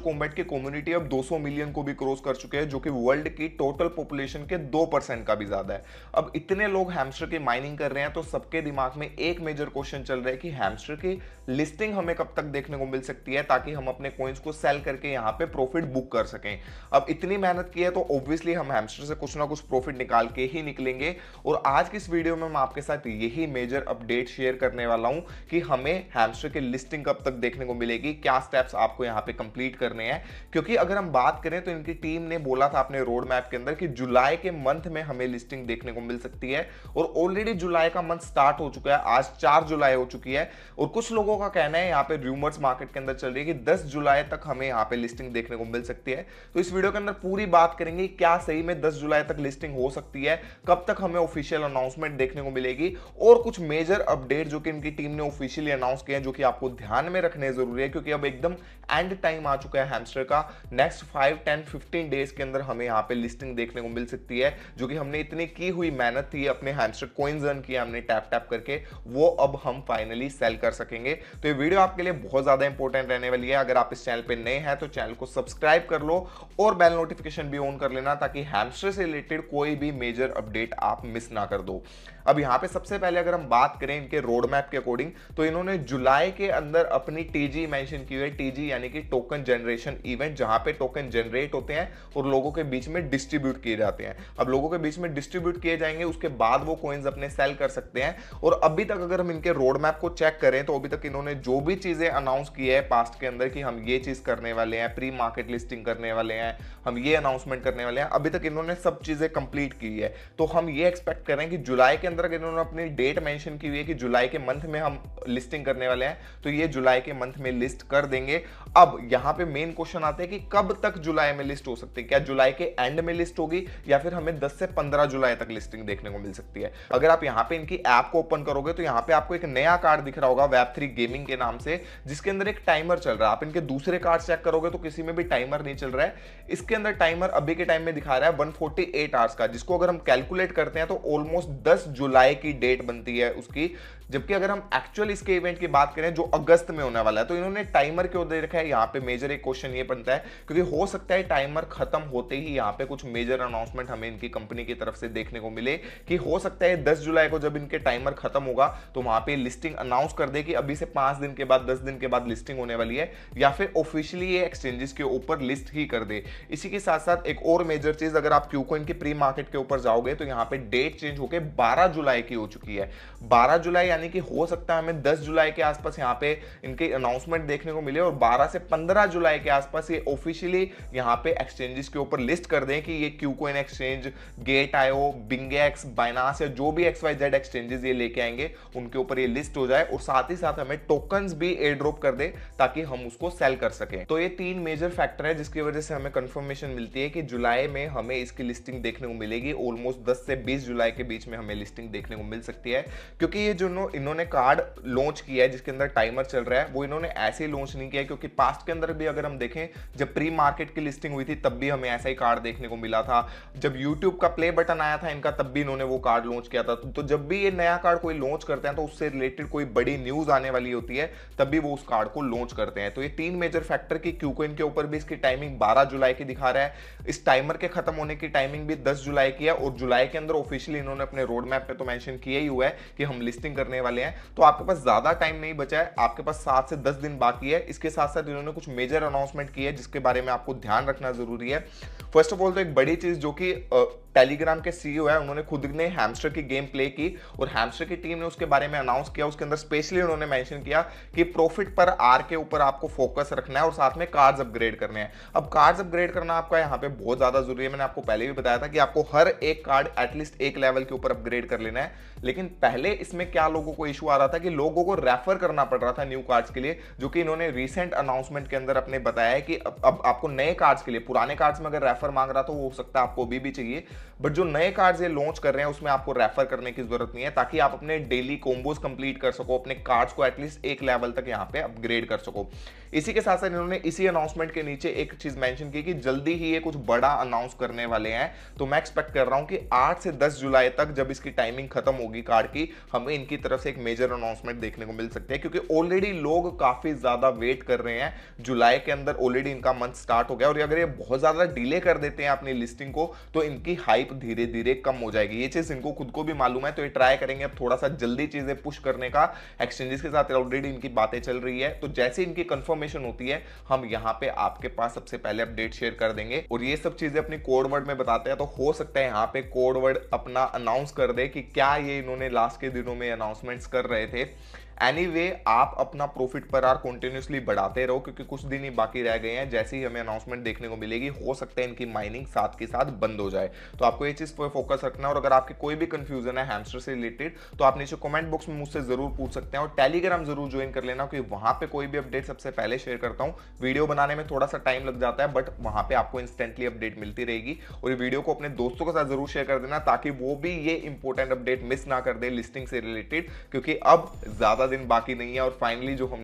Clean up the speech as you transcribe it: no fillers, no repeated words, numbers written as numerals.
Combat की community अब 200 million को भी क्रॉस कर चुके हैं, जो कि वर्ल्ड की टोटल पॉपुलेशन के 2% का भी ज्यादा है। अब इतने लोग हैमस्टर की माइनिंग कर रहे हैं तो सबके दिमाग में एक मेजर क्वेश्चन चल रहा है कि हैमस्टर की लिस्टिंग हमें कब तक देखने को मिल सकती है, ताकि हम अपने कॉइन्स को सेल करके यहाँ पे प्रॉफिट बुक कर सकें। अब इतनी मेहनत की है तो ऑब्वियसली हम हैमस्टर से कुछ ना कुछ प्रॉफिट निकाल के ही निकलेंगे। और आज की इस वीडियो में मैं आपके साथ यही मेजर अपडेट शेयर करने वाला हूं कि हमें हैमस्टर की लिस्टिंग कब तक देखने को मिलेगी, क्या स्टेप्स आपको यहाँ पे कंप्लीट करने हैं। क्योंकि अगर हम बात करें तो इनकी टीम ने बोला था अपने रोड मैप के अंदर कि जुलाई के मंथ में हमें लिस्टिंग देखने को मिल सकती है, और ऑलरेडी जुलाई का मंथ स्टार्ट हो चुका है। आज 4 जुलाई हो चुकी है, और कुछ लोगों का कहना है यहाँ पे रूमर्स मार्केट के अंदर चल रही है कि 10 जुलाई तक हमें यहाँ पे लिस्टिंग देखने को मिल सकती है। तो इस वीडियो के अंदर पूरी बात करेंगे क्या सही में 10 जुलाई तक लिस्टिंग हो सकती है, कब तक हमें ऑफिशियल अनाउंसमेंट देखने को मिलेगी, और कुछ मेजर अपडेट जो कि इनकी टीम ने ऑफिशियली अनाउंस किए हैं, जो कि आपको ध्यान में रखने जरूरी है। क्योंकि अब एकदम एंड टाइम आ चुका है हैमस्टर का। नेक्स्ट 5, 10, 15 डेज के अंदर हमें यहाँ पे लिस्टिंग देखने को मिल सकती है, जो कि हमने इतनी की हुई मेहनत थी, अपने हैमस्टर कॉइन्स अर्न किया हमने टैप टैप करके, वो अब हम फाइनली सेल कर सकेंगे। तो ये वीडियो आपके लिए बहुत ज्यादा इंपॉर्टेंट रहने वाली है। अगर आप इस चैनल पे नए हैं तो चैनल को सब्सक्राइब कर लो और बेल नोटिफिकेशन भी ऑन कर लेना, ताकि हैमस्टर से रिलेटेड कोई भी मेजर अपडेट आप मिस ना कर दो। अब यहाँ पे सबसे पहले अगर हम बात करें इनके रोड मैप के अकॉर्डिंग, तो इन्होंने जुलाई के अंदर अपनी टीजी मेंशन की है। टीजी यानी कि टोकन जनरेशन इवेंट, जहां पे टोकन जनरेट होते हैं और लोगों के बीच में डिस्ट्रीब्यूट किए जाते हैं। अब लोगों के बीच में डिस्ट्रीब्यूट किए जाएंगे, उसके बाद वो कॉइन्स अपने सेल कर सकते हैं। और अभी तक अगर हम इनके रोड मैप को चेक करें तो अभी तक इन्होंने जो भी चीजें अनाउंस की है पास्ट के अंदर कि हम ये चीज करने वाले हैं, प्री मार्केट लिस्टिंग करने वाले हैं, हम ये अनाउंसमेंट करने वाले हैं, अभी तक इन्होंने सब चीजें कंप्लीट की है। तो हम ये एक्सपेक्ट करें कि जुलाई के अंदर इन्होंने अपनी डेट मेंशन की हुई है कि जुलाई के मंथ में हम लिस्टिंग करने वाले हैं, तो ये जुलाई के मंथ में लिस्ट कर देंगे। अब यहां पे मेन क्वेश्चन आते हैं कि कब तक जुलाई में लिस्ट हो सकती है, क्या जुलाई के एंड में लिस्ट होगी या फिर हमें 10 से 15 जुलाई तक लिस्टिंग देखने को मिल सकती है। अगर आप यहां पे इनकी ऐप को ओपन करोगे तो यहां पे आपको एक नया कार्ड दिख रहा होगा Web3 गेमिंग के नाम से, जिसके अंदर एक टाइमर चल रहा है। आप इनके दूसरे कार्ड चेक करोगे तो किसी में भी टाइमर नहीं चल रहा है। इसके अंदर टाइमर अभी के टाइम में दिखा रहा है 148 आवर्स का, जिसको अगर हम कैलकुलेट करते हैं तो ऑलमोस्ट 10 जुलाई की डेट बनती है उसकी। जबकि अगर हम एक्चुअल इसके इवेंट की बात करें जो अगस्त में होने वाला है, तो इन्होंने टाइमर क्यों दे रखा है यहाँ पे, मेजर एक क्वेश्चन ये बनता है क्योंकि हो सकता है टाइमर खत्म होते ही यहाँ पे कुछ मेजर अनाउंसमेंट हमें इनकी कंपनी की तरफ से देखने को मिले, कि हो सकता है 10 जुलाई को जब इनके टाइमर खत्म होगा तो वहां पे लिस्टिंग अनाउंस कर दे कि अभी से 5 दिन के बाद 10 दिन के बाद लिस्टिंग होने वाली है, या फिर ऑफिशियली ये एक्सचेंजेस के ऊपर लिस्ट ही कर दे। इसी के साथ साथ एक और मेजर चीज, अगर आप क्यूकॉइन की प्री मार्केट के ऊपर जाओगे तो यहाँ पे डेट चेंज होकर 12 जुलाई की हो चुकी है। 12 जुलाई यानी कि हो सकता है हमें 10 जुलाई के आसपास यहाँ पे इनके अनाउंसमेंट देखने को मिले, और 12 से 15 जुलाई के आसपास ये ऑफिशियली यहाँ पे एक्सचेंजेस के ऊपर लिस्ट कर दें कि ये क्यूकॉइन एक्सचेंज, गेट.io, बिंगेक्स, बाइनांस या जो भी XYZ एक्सचेंजेस ये लेके आएंगे उनके ऊपर ये लिस्ट हो जाए, और साथ ही साथ हमें टोकन्स भी एयर ड्रॉप कर दे ताकि हम उसको सेल कर सकें। तो ये 3 मेजर फैक्टर है जिसकी वजह से हमें कंफर्मेशन मिलती है कि जुलाई में हमें इसकी लिस्टिंग देखने को मिलेगी। ऑलमोस्ट 10 से 20 जुलाई के बीच में हमें लिस्टिंग देखने को मिल सकती है, क्योंकि ये जो इन्होंने कार्ड लॉन्च किया है जिसके अंदर टाइमर चल रहा है, वो इन्होंने ऐसे ही लॉन्च नहीं किया है। क्योंकि पास्ट के अंदर भी अगर हम देखें, जब प्री मार्केट की लिस्टिंग हुई थी तब भी हमें ऐसा ही कार्ड देखने को मिला था। जब यूट्यूब का प्ले बटन आया था इनका, तब भी इन्होंने वो कार्ड लॉन्च किया था। तो जब भी ये नया कार्ड कोई लॉन्च करते हैं तो उससे रिलेटेड कोई बड़ी न्यूज आने वाली होती है, तब भी वो उस कार्ड को लॉन्च करते हैं। तो ये 3 मेजर फैक्टर की क्यूकॉइन के ऊपर भी इसकी टाइमिंग 12 जुलाई की दिखा रहा है, इस टाइमर के खत्म होने की टाइमिंग भी 10 जुलाई की है, और जुलाई के अंदर ऑफिशियली इन्होंने अपने रोड मैप पे तो मेंशन किया ही हुआ है कि हम लिस्टिंग करने वाले हैं। तो आपके पास ज्यादा टाइम नहीं बचा है, आपके पास 7 से 10 दिन बाकी है। इसके साथ साथ इन्होंने कुछ मेजर अनाउंसमेंट की है जिसके बारे में आपको ध्यान रखना जरूरी है। फर्स्ट ऑफ ऑल तो एक बड़ी चीज जो कि टेलीग्राम के सीईओ है, उन्होंने खुद ने हैमस्टर की गेम प्ले की और हैमस्टर की टीम ने उसके बारे में अनाउंस किया। उसके अंदर स्पेशली उन्होंने मेंशन किया कि प्रॉफिट पर आर के ऊपर आपको फोकस रखना है और साथ में कार्ड्स अपग्रेड करने हैं। अब कार्ड्स अपग्रेड करना आपका यहाँ पे बहुत ज्यादा जरूरी है। मैंने आपको पहले भी बताया था कि आपको हर एक कार्ड एटलीस्ट एक लेवल के ऊपर अपग्रेड कर लेना है। लेकिन पहले इसमें क्या लोगों को इशू आ रहा था कि लोगों को रेफर करना पड़ रहा था न्यू कार्ड्स के लिए, जो कि इन्होंने रिसेंट अनाउंसमेंट के अंदर अपने बताया है कि अब आपको नए कार्ड्स के लिए, पुराने कार्ड्स में अगर रेफर मांग रहा तो हो सकता है आपको अभी भी चाहिए, बट जो नए कार्ड्स ये लॉन्च कर रहे हैं उसमें आपको रेफर करने की जरूरत नहीं है, ताकि आप अपने डेली कोम्बोज कंप्लीट कर सको, अपने कार्ड्स को एटलीस्ट एक लेवल तक यहाँ पे अपग्रेड कर सको। इसी के साथ साथ इन्होंने इसी अनाउंसमेंट के नीचे एक चीज मेंशन की कि जल्दी ही ये कुछ बड़ा अनाउंस करने वाले हैं। तो मैं एक्सपेक्ट कर रहा हूं कि 8 से 10 जुलाई तक जब इसकी टाइमिंग खत्म होगी कार्ड की, हमें इनकी तरफ से एक मेजर अनाउंसमेंट देखने को मिल सकती है, क्योंकि ऑलरेडी लोग काफी ज्यादा वेट कर रहे हैं। जुलाई के अंदर ऑलरेडी इनका मंथ स्टार्ट हो गया, और अगर ये बहुत ज्यादा डिले कर देते हैं अपनी लिस्टिंग को तो इनकी हाइप धीरे धीरे कम हो जाएगी। ये चीज इनको खुद को भी मालूम है, तो ये ट्राई करेंगे अब थोड़ा सा जल्दी चीजें पुश करने का। एक्सचेंजेस के साथ ऑलरेडी इनकी बातें चल रही है, तो जैसे इनकी कंफर्मेशन होती है हम यहां पे आपके पास सबसे पहले अपडेट शेयर कर देंगे। और ये सब चीजें अपनी कोड वर्ड में बताते हैं, तो हो सकता है यहां पे कोड वर्ड अपना अनाउंस कर दे कि क्या ये इन्होंने लास्ट के दिनों में अनाउंसमेंट्स कर रहे थे। एनीवे आप अपना प्रॉफिट पर आवर कंटिन्यूअसली बढ़ाते रहो, क्योंकि कुछ दिन ही बाकी रह गए हैं। जैसे ही हमें अनाउंसमेंट देखने को मिलेगी हो सकता है इनकी माइनिंग साथ के साथ बंद हो जाए, तो आपको ये चीज पर फोकस रखना है। और अगर आपकी कोई भी कंफ्यूजन है हैमस्टर से रिलेटेड तो आप नीचे कमेंट बॉक्स में मुझसे जरूर पूछ सकते हैं, और टेलीग्राम जरूर ज्वाइन कर लेना, क्योंकि वहां पे कोई भी अपडेट सबसे पहले शेयर करता हूं। वीडियो बनाने में थोड़ा सा टाइम लग जाता है, बट वहां पे आपको इंस्टेंटली अपडेट मिलती रहेगी। और ये वीडियो को अपने दोस्तों के साथ जरूर शेयर कर देना, ताकि वो भी ये इंपॉर्टेंट अपडेट मिस ना कर दे लिस्टिंग से रिलेटेड, क्योंकि अब ज्यादा दिन बाकी नहीं है। और फाइनली जो हम